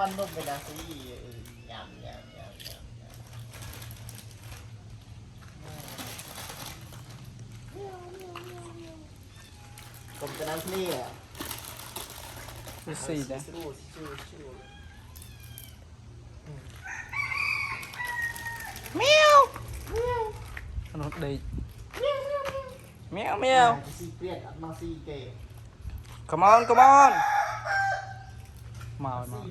ăn nộp về đá xí nhảm nhảm nhảm nhảm cầm cái đá xí à cái gì đấy mèo nó đi mèo mèo come on come on màu màu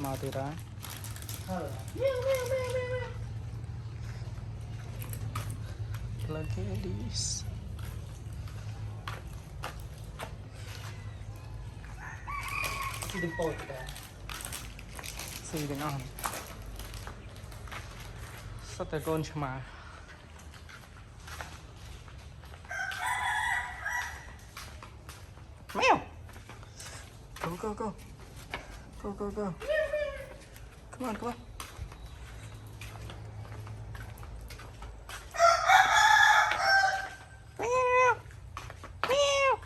màu thì đó look at this xì đừng ngon sắp tới con mà mèo go go go go go go come on come on meow meow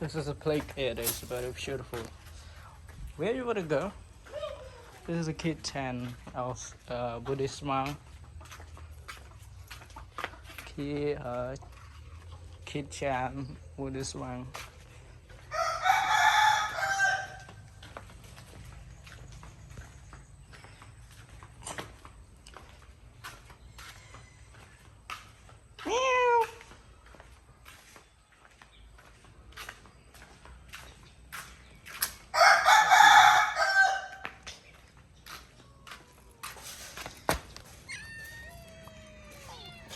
this is a play area it's very beautiful where you want to go this is a kitchen of Buddhist monk kitchen Buddhist monk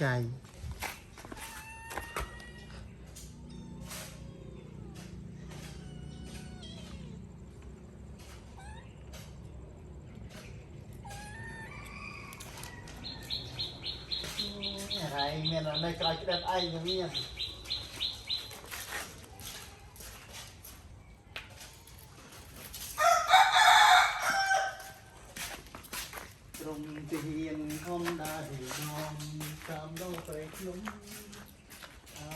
chai này miền là nơi cái đẹp ai giống như trong tiền con đã để non cảm đâu phải chúng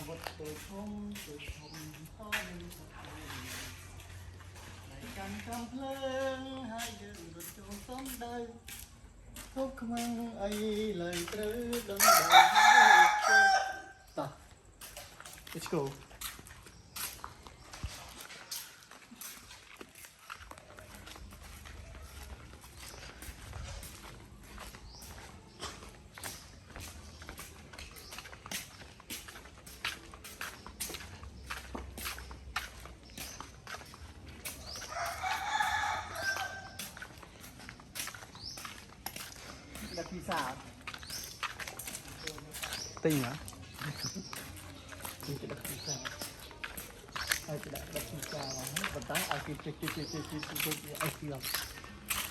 vật tôi không có nên này càng cam phơn hai đứa đột trong sống đời khóc mang ấy lời trứ đắng đời ta let's go đặt pizza tinh hả thì cái đặt pizza ai cái đặt pizza mà vẫn tái ai kia ai kia